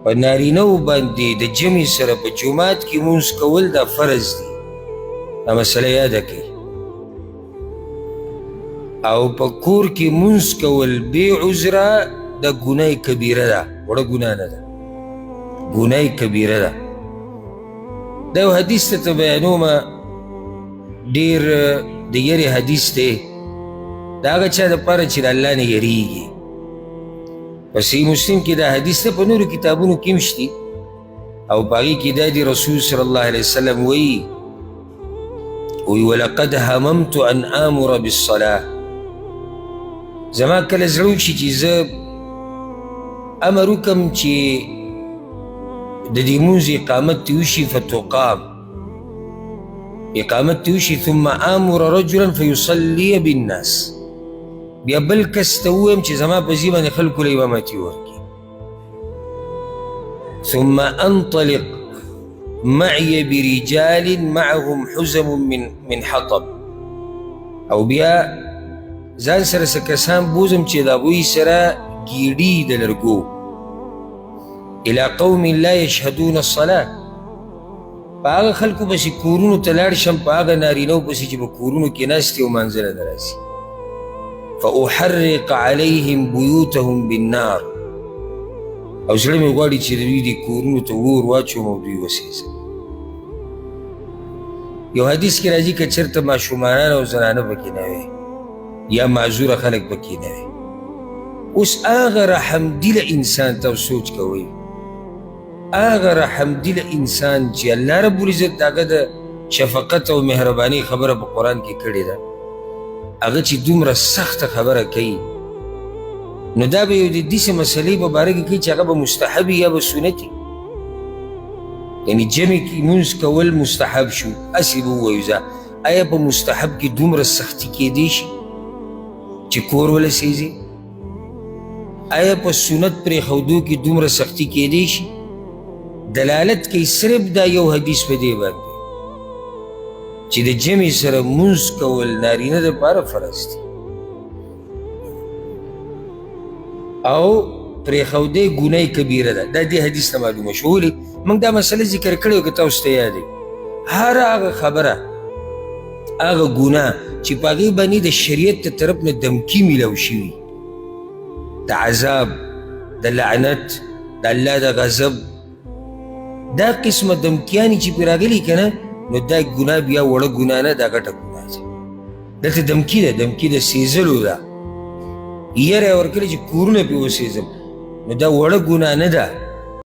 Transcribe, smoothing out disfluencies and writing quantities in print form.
په نارینهو باندې د جمع سره په جومات کې مونځ کول دا فرض دی. دا مسله یاده کړئ. او په کور کې مونځ کول بې عذره دا ګناه کبیره ده، وړه ګناه نه ده، ګناه کبیره ده. دا یو حدیث ته بیانومه، ډېر د یرې حدیث دی، د هغه چا دپاره چې د الله نه یریږي. په صحیح مسلم کې دا حدیث ته په نورو کتابونو کې هم شتي او په هغې کې دا دی رسول صلی الله علیه وسلم وایي ولقد هممت ان آمر بالصلاة. زما کله زړه وشي چې زه امر وکړم چې د دې مونځ اقامت ته وشي، فتقام، اقامت ته وشي، ثم آمر رجلا فیصلي بالناس، بیا بل کس ته ووایم چې زما په ځای باندې خلکو له امامتي ورکړي، ثم انطلق معي برجال معهم حزم من حطب، او بیا ځان سره څه کسان بوزم چې د هغوی سره ګیډي د لرګو، الى قوم لا يشهدون الصلاة، په هغه خلکو پسې کورونو ته لاړ شم، په هغه نارینهو پسې چې په کورونو کې ناست او مانځنه نه راسي، فاحرق عليهم بيوتهم بالنار، او زړه مې غواړي چې د دوی دې کورونو ته اور واچوم او دوی وسېزم. یو حدیث کې راځي که چېرته ماشومانان او زنانه پکې نه وي یا معذوره خلک پکې نه وي. اوس هغه رحمدله انسان ته سوچ کوئ، هغه رحمدله انسان چې الله رب العزت هغه د شفقت او مهربانۍ خبره په قرآن کې کړې ده، هغه چې دومره سخته خبره کوي، نو دا به یو د داسې مسلې په باره کې کوي چې هغه به مستحب یا به سنتي، یعنی جمع کې مونځ کول مستحب شو، هسې به ووایو زه آیا په مستحب کې دومره سختي کیدی شي چې کور ولسیږي؟ آیا په سنت پرېښودو کې دومره سختي کیدی شي؟ دلالت کوي صرف دا یو حدیث په دې باندې چې د جمع سره مونځ کول نارینه دپاره فرض دي، او پرېښودی ګناه کبیره ده. دا دې حدیث نه معلومه شو. ولې موږ دا مسله ذکر کړې وه که تاسو ته یاد وي، هر هغه خبره، هغه ګناه چې په هغې باندې د شریعت د طرف نه دمکي میلاو شوي، د عذاب، د لعنت، د الله د غضب، دا قسمه دمکیانې چې پرې راغلي که نه، نو دا ګناه بیا وړه ګناه نه، دا ګټه ګناه ده. دلته دمکي ده، دمکي د سېزلو ده، یره یې ورکړې چې کورونه پرې وسېزم، نو دا وړه ګناه نه ده،